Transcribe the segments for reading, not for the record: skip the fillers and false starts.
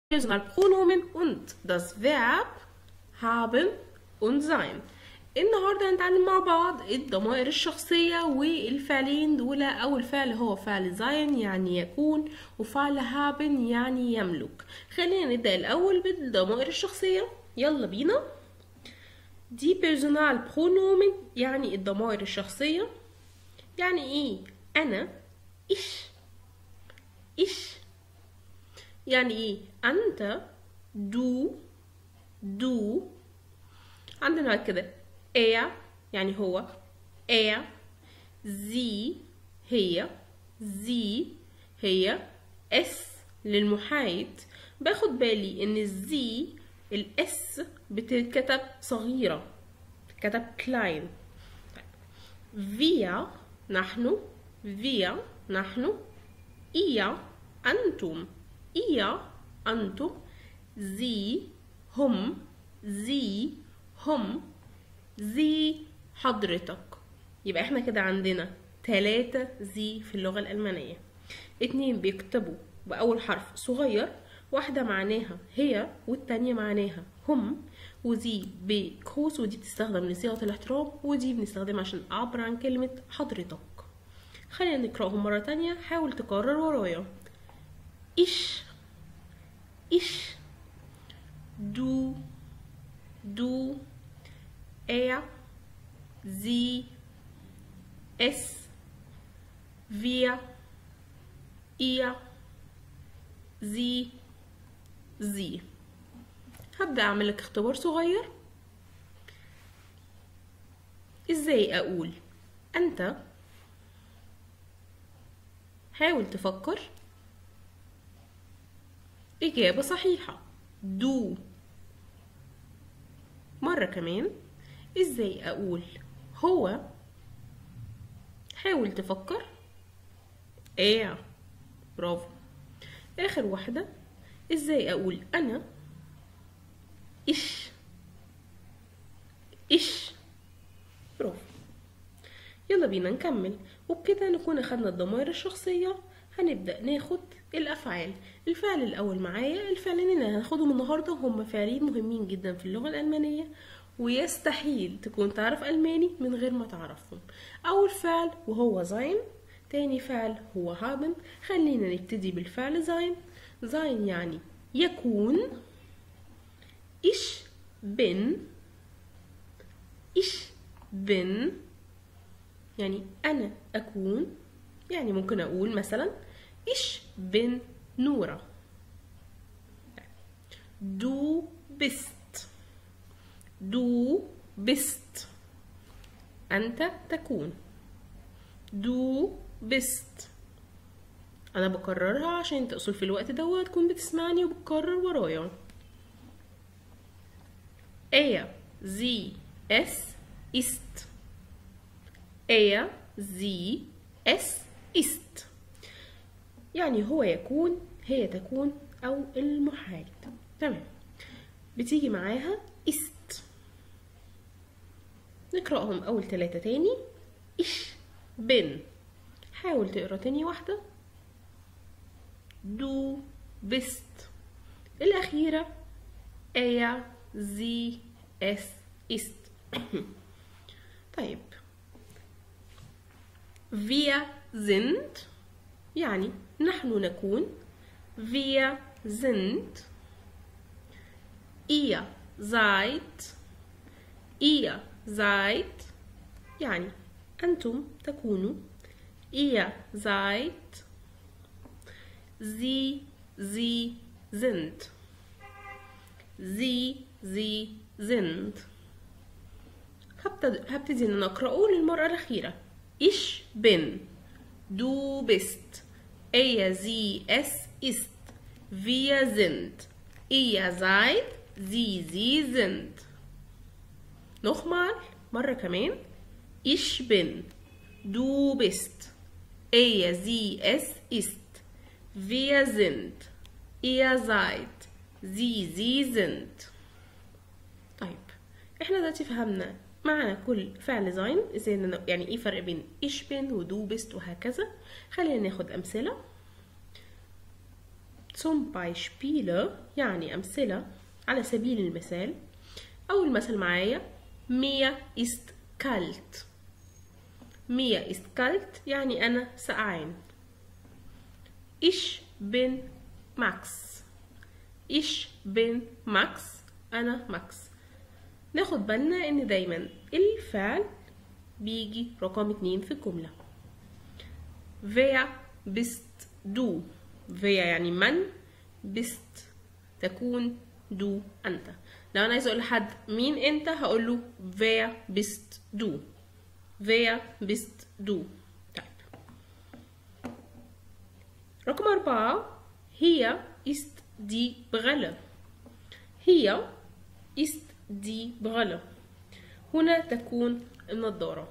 Personalpronomen und das Verb haben und sein. النهاردة هنتعلم مع بعض الضمائر الشخصية والفعلين دول. أول فعل هو فعل sein يعني يكون، وفعل haben يعني يملك. خلينا نبدأ الأول بالضمائر الشخصية، يلا بينا. دي Personalpronomen يعني الضمائر الشخصية. يعني ايه؟ أنا، إيش يعني ايه؟ أنت، du عندنا بعد كده er يعني هو er، sie هي es للمحايد. باخد بالي ان الزي الاس بتتكتب صغيرة، بتتكتب klein. wir نحن، ihr أنتم، sie هم، حضرتك. يبقى احنا كده عندنا 3 زي في اللغة الألمانية. 2 بيكتبوا بأول حرف صغير، واحدة معناها هي والتانية معناها هم، وزي بكروس، ودي بتستخدم لصيغة الاحترام، ودي بنستخدمها عشان أعبر عن كلمة حضرتك. خلينا نقرأهم مرة تانية، حاول تكرر ورايا. ich du er sie es wir ihr sie هبدأ أعمل لك اختبار صغير. ازاي أقول أنت؟ حاول تفكر. إجابة صحيحة do. مرة كمان، ازاي أقول هو؟ حاول تفكر. برافو. آخر واحدة، ازاي أقول أنا؟ إيش برافو. يلا بينا نكمل، وبكده نكون أخدنا الضمائر الشخصية. هنبدأ ناخد الأفعال. الفعل الأول معايا، الفعلين اللي هناخدهم النهاردة هم فعلين مهمين جدا في اللغة الألمانية، ويستحيل تكون تعرف ألماني من غير ما تعرفهم. أول فعل وهو sein، تاني فعل هو haben. خلينا نبتدي بالفعل sein. يعني يكون. ich bin يعني أنا أكون. يعني ممكن أقول مثلا ich bin Nora. du bist أنت تكون. du bist أنا بكررها عشان تقصل في الوقت ده تكون بتسمعني وبتكرر ورايا. sie es ist. sie es ist يعني هو يكون، هي تكون، أو المحايد. تمام، بتيجي معاها ist. نقرأهم أول 3 تاني. ich bin. حاول تقرأ تاني واحدة. du bist. الأخيرة sie es ist. طيب، wir sind يعني نحن نكون. wir sind. ihr seid يعني أنتم تكونوا. ihr seid. sie sind. هبتدي ان نقرأه للمرة الأخيرة. ich bin. du bist. sie es ist. wir sind. ihr seid. sie sind. nochmal مرة كمان. ich bin. du bist. sie es ist. wir sind. ihr seid. sie sind. طيب، احنا دلوقتي فهمنا معنى كل فعل sein، ازاي يعني ايه فرق بين ich bin ودو بست وهكذا. خلينا ناخد امثله. zum Beispiel يعني أمثلة على سبيل المثال. أول مثل معايا mir ist kalt. mir ist kalt يعني أنا سقعان. ich bin Max. ich bin Max أنا ماكس. ناخد بالنا إن دايما الفعل بيجي رقم 2 في الجملة. wer bist du. wer يعني من، bist تكون، du أنت. لو أنا عايزة أقول لحد مين أنت هقول له wer bist du. wer bist du. طيب رقم 4 hier ist die Brille. hier ist die Brille. هنا تكون النضارة.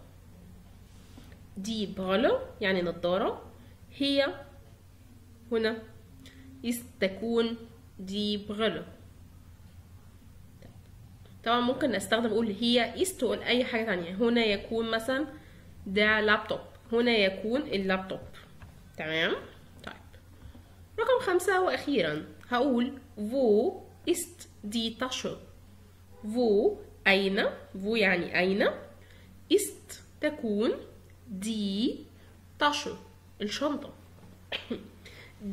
die Brille يعني نضارة. هي هنا ist تكون die Brille. طبعا ممكن استخدم اقول هي ist واقول اي حاجة تانية. هنا يكون مثلا der Laptop. هنا يكون اللابتوب. تمام. طيب رقم 5 واخيرا هقول wo ist die Tasche. wo أين. wo يعني أين. ist تكون die Tasche الشنطة.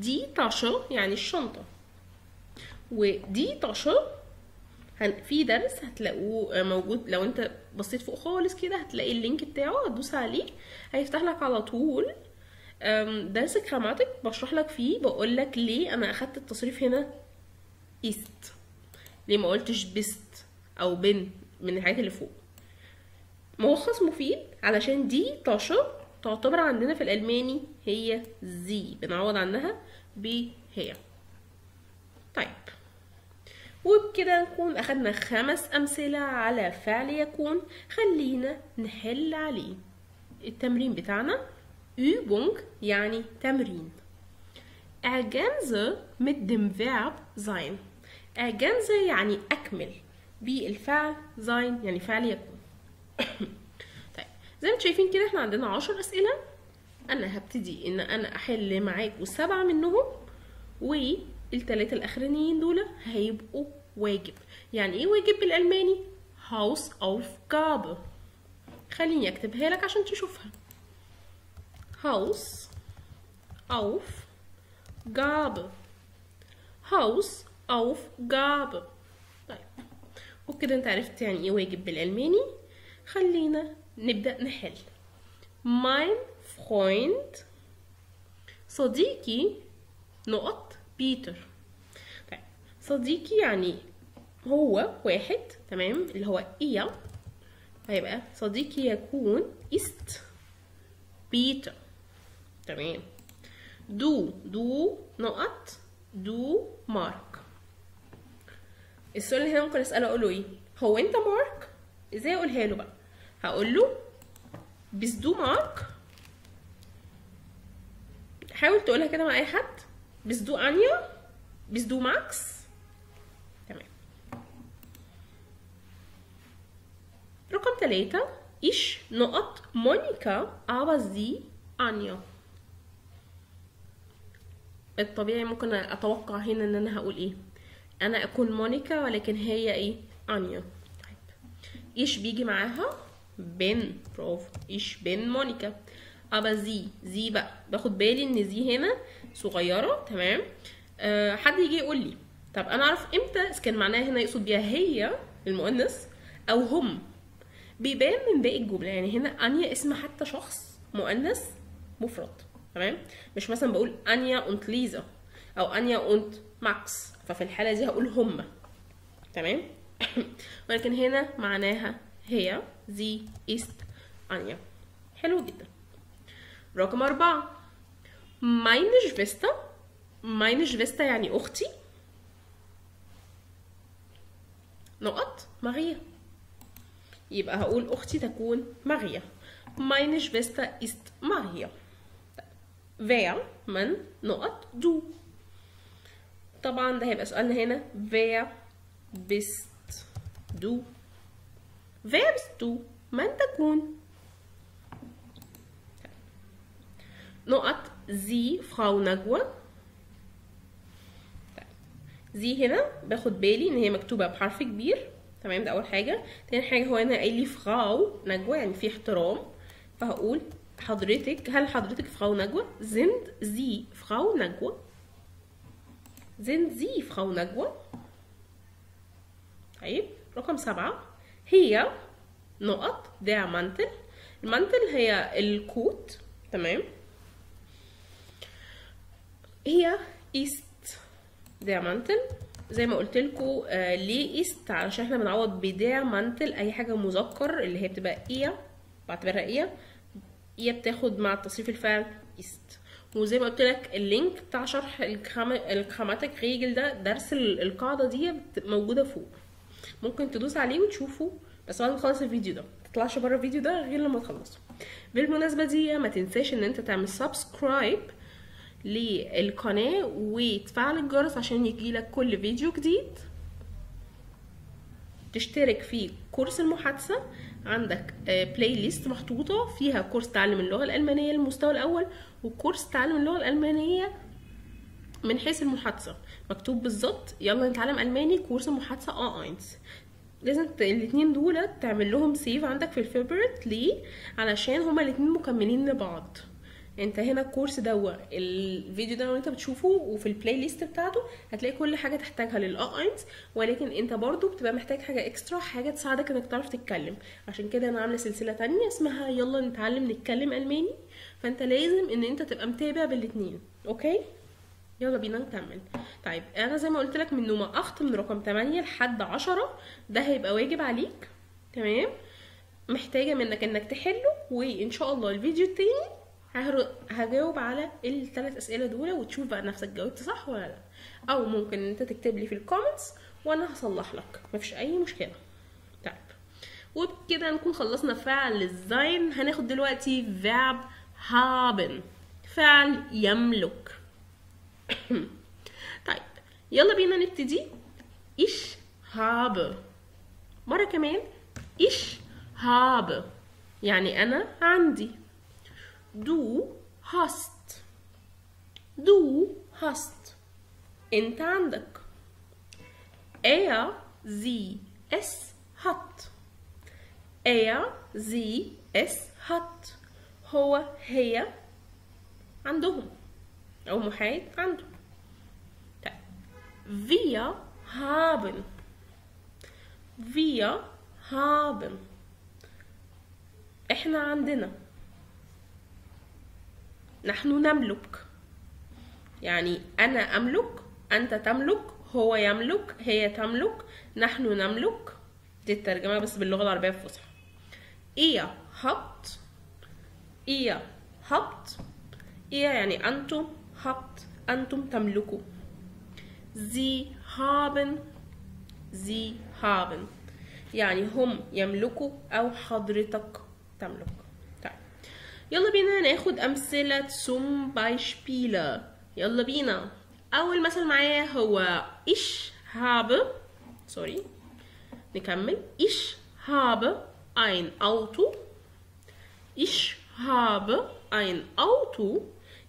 die Tasche يعني الشنطة. ودي Tasche في درس هتلاقوه موجود. لو انت بصيت فوق خالص كده هتلاقي اللينك بتاعه، هتدوس عليه هيفتح لك على طول درس جراماتيك بشرح لك فيه، بقول لك ليه انا اخدت التصريف هنا ist، ليه ما قلتش bist او بن من الحاجات اللي فوق. ملخص مفيد علشان دي طاشة تعتبر عندنا في الألماني هي زي، بنعوض عنها بهي. طيب وبكده نكون أخدنا 5 أمثلة على فعل يكون. خلينا نحل عليه. التمرين بتاعنا Übung يعني تمرين. ergänze mit dem Verb sein. ergänze يعني أكمل بالفعل sein يعني فعل يكون. طيب زي ما انتم شايفين كده احنا عندنا 10 أسئلة. أنا هبتدي إن أنا أحل معاكم 7 منهم، والثلاثة الأخرانيين دول هيبقوا واجب. يعني إيه واجب بالألماني؟ Hausaufgabe. خليني أكتبها لك عشان تشوفها. Hausaufgabe. Hausaufgabe. طيب وبكده انت عرفت يعني ايه واجب بالألماني. خلينا نبدأ نحل. Mein Freund صديقي نقط بيتر. طيب صديقي يعني هو واحد، تمام، اللي هو إيا. هيبقى صديقي يكون ist بيتر. تمام. دو نقط دو مارك. السؤال اللي هنا ممكن اساله اقول له ايه؟ هو انت مارك؟ ازاي اقولها له بقى؟ هقول له بس دو مارك. حاول تقولها كده مع اي حد. بس دو انيا، بس دو ماكس. تمام. رقم 3 ich نقط مونيكا aber sie انيا. الطبيعي ممكن اتوقع هنا ان انا هقول ايه؟ انا اكون مونيكا ولكن هي ايه؟ انيا. طيب ايش بيجي معاها؟ بن. برافو. ايش بن مونيكا. ابا زي بقى باخد بالي ان زي هنا صغيره. تمام. حد يجي يقول لي طب انا اعرف امتى اذا كان معناها هنا يقصد بيها هي المؤنث او هم؟ بيبان من باقي الجمله. يعني هنا انيا اسم حتى شخص مؤنث مفرد. تمام. مش مثلا بقول انيا und ليزا او انيا und ماكس، ففي الحاله دي هقول هم. تمام. ولكن هنا معناها هي زي ist انيا. حلو جدا. رقم 4 meine Schwester. meine Schwester يعني اختي نقط ماريا. يبقى هقول اختي تكون ماريا. meine Schwester ist Maria. wer من نقط du. طبعا ده هيبقى سؤالنا هنا wer bist du. wer bist du من تكون. نقط sie Frau نجوى. زي هنا باخد بالي ان هي مكتوبه بحرف كبير، تمام، ده اول حاجه. تاني حاجه هو انا قايل لي فراو نجوى، يعني في احترام، فهقول حضرتك، هل حضرتك فراو نجوى؟ زند زي فراو نجوى، زند زي فراو نجوى. طيب رقم 7 هي نقط der Mantel. المانتل هي الكوت، تمام. هي ist der Mantel، زي ما قلت لكم ليه ist؟ علشان احنا بنعوض بدير مانتل اي حاجه مذكر اللي هي بتبقى ايه، بعتبرها ايه بتاخد مع تصريف الفعل ist. وزي ما قلت لك اللينك بتاع شرح الجراماتيك ريجل ده، درس القاعده دي موجوده فوق، ممكن تدوس عليه وتشوفه، بس بعد ما تخلص الفيديو ده متطلعش بره الفيديو ده غير لما تخلصه. بالمناسبه دي ما تنساش ان انت تعمل سبسكرايب للقناه وتفعل الجرس عشان يجيلك كل فيديو جديد. تشترك في كورس المحادثه، عندك بلاي ليست محطوطه فيها كورس تعلم اللغه الالمانيه للمستوى الاول وكورس تعلم اللغه الالمانيه من حيث المحادثه، مكتوب بالظبط يلا نتعلم الماني كورس المحادثه A1. لازم الاتنين دول تعمل لهم سيف عندك في الفيفوريت. ليه؟ علشان هما الاتنين مكملين لبعض. انت هنا الكورس ده الفيديو ده وانت بتشوفه وفي البلاي ليست بتاعته هتلاقي كل حاجه تحتاجها للA1، ولكن انت برضو بتبقى محتاج حاجه اكسترا، حاجه تساعدك انك تعرف تتكلم. عشان كده انا عامله سلسله تانية اسمها يلا نتعلم نتكلم الماني، فانت لازم ان انت تبقى متابع بالاتنين. اوكي يلا بينا نكمل. طيب انا زي ما قلت لك من نوما اخت من رقم 8 لحد 10 ده هيبقى واجب عليك، تمام. محتاجه منك انك تحله، وان شاء الله الفيديو التاني هجاوب على الثلاث اسئله دول وتشوف بقى نفسك جاوبت صح ولا لا، او ممكن انت تكتب لي في الكومنتس وانا هصلح لك، مفيش اي مشكله. طيب وبكده نكون خلصنا فعل الزين. هناخد دلوقتي verb haben، فعل يملك. طيب يلا بينا نبتدي. ich habe، مرة كمان ich habe يعني أنا عندي. du hast، du hast أنت عندك. er sie es hat، er sie es hat هو هي عندهم أو محايد عنده. طيب wir haben، wir haben احنا عندنا. نحن نملك، يعني أنا أملك، أنت تملك، هو يملك، هي تملك، نحن نملك. دي الترجمة بس باللغة العربية الفصحى. ihr habt، ihr habt، ihr يعني أنتم، habt أنتم تملكوا. sie haben، sie haben يعني هم يملكوا أو حضرتك تملك. طيب يلا بينا ناخد أمثلة zum Beispiel. يلا بينا. أول مثل معايا هو ich habe، سوري نكمل. ich habe ein Auto، ich habe ein Auto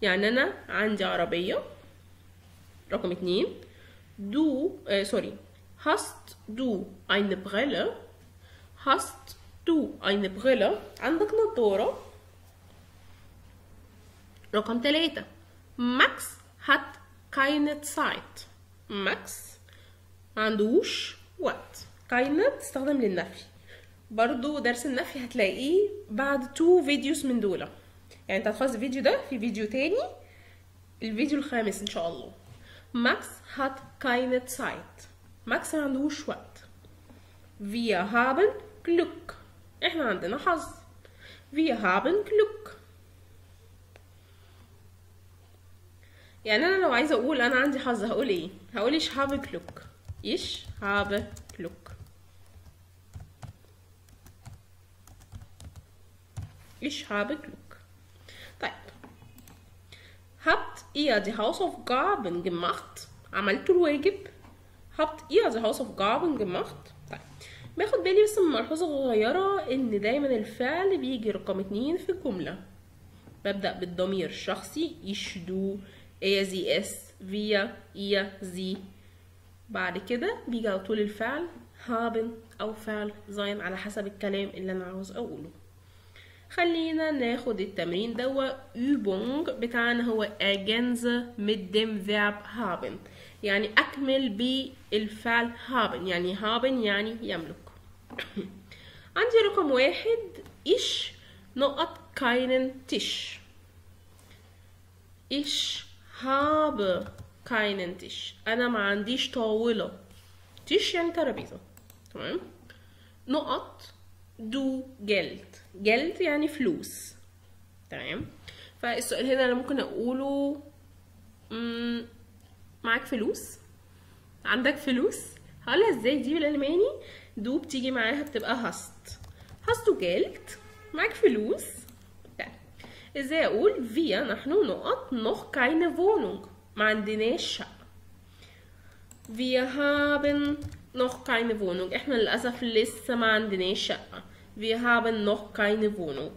يعني أنا عندي عربية. رقم 2 du hast du eine Brille، hast du eine Brille عندك نظارة. رقم 3 Max hat keine Zeit، Max معندوش وقت. keine تستخدم للنفي، برضو درس النفي هتلاقيه بعد 2 فيديوز من دول، يعني انت هتخلص الفيديو ده في فيديو تاني، الفيديو الخامس ان شاء الله. Max hat keine Zeit، Max معندوش وقت. wir haben Glück، احنا عندنا حظ. wir haben Glück يعني انا لو عايزه اقول انا عندي حظ هقول ايه؟ هقول ich habe Glück، ich habe Glück، ich habe Glück. طيب habt ihr die Hausaufgaben gemacht؟ عملتوا الواجب. habt ihr die Hausaufgaben gemacht؟ طيب باخد بالي بس من ملحوظة صغيرة ان دايما الفعل بيجي رقم 2 في الجملة. ببدأ بالضمير الشخصي ich du er sie es wir ihr sie بعد كده بيجي على طول الفعل haben او فعل sein على حسب الكلام اللي انا عاوز اقوله. خلينا ناخد التمرين دوا. Übung بتاعنا هو ergänze mit dem Verb haben، يعني اكمل بالفعل haben، يعني haben يعني يملك. عندي رقم 1 ich نقط keinen Tisch. ich habe keinen Tisch، انا ما عنديش طاولة. Tisch يعني ترابيزة، تمام. نقط du Geld، Geld يعني فلوس، تمام. فالسؤال هنا انا ممكن اقوله معاك فلوس؟ عندك فلوس؟ هقولها ازاي دي بالالماني؟ دو بتيجي معاها بتبقى هاست du Geld، معاك فلوس. طيب ازاي اقول wir نحن نقط noch keine Wohnung، ما عندناش شقة. wir haben noch keine Wohnung، احنا للأسف لسه ما عندناش شقة. wir haben noch keine Wohnung.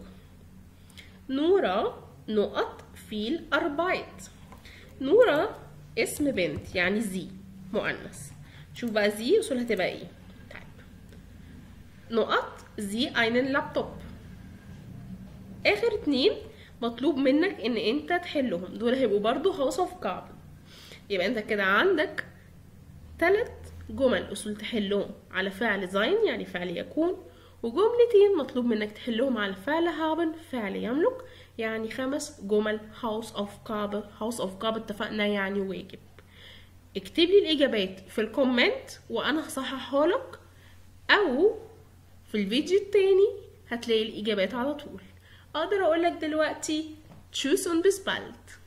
نورا نقط viel Arbeit. نورا اسم بنت يعني زي مؤنث. شوف بقى زي اصولها تبقى ايه. طيب نقط زي einen لابتوب. اخر 2 مطلوب منك ان انت تحلهم، دول هيبقوا برضو Hausaufgaben. يبقى انت كده عندك 3 جمل اصول تحلهم على فعل sein يعني فعل يكون، وجملتين مطلوب منك تحلهم على فعل haben فعل يملك، يعني 5 جمل Hausaufgabe اتفقنا يعني واجب. اكتب لي الاجابات في الكومنت وانا هصححها لك، او في الفيديو التاني هتلاقي الاجابات على طول. اقدر اقولك دلوقتي tschüss und bis bald.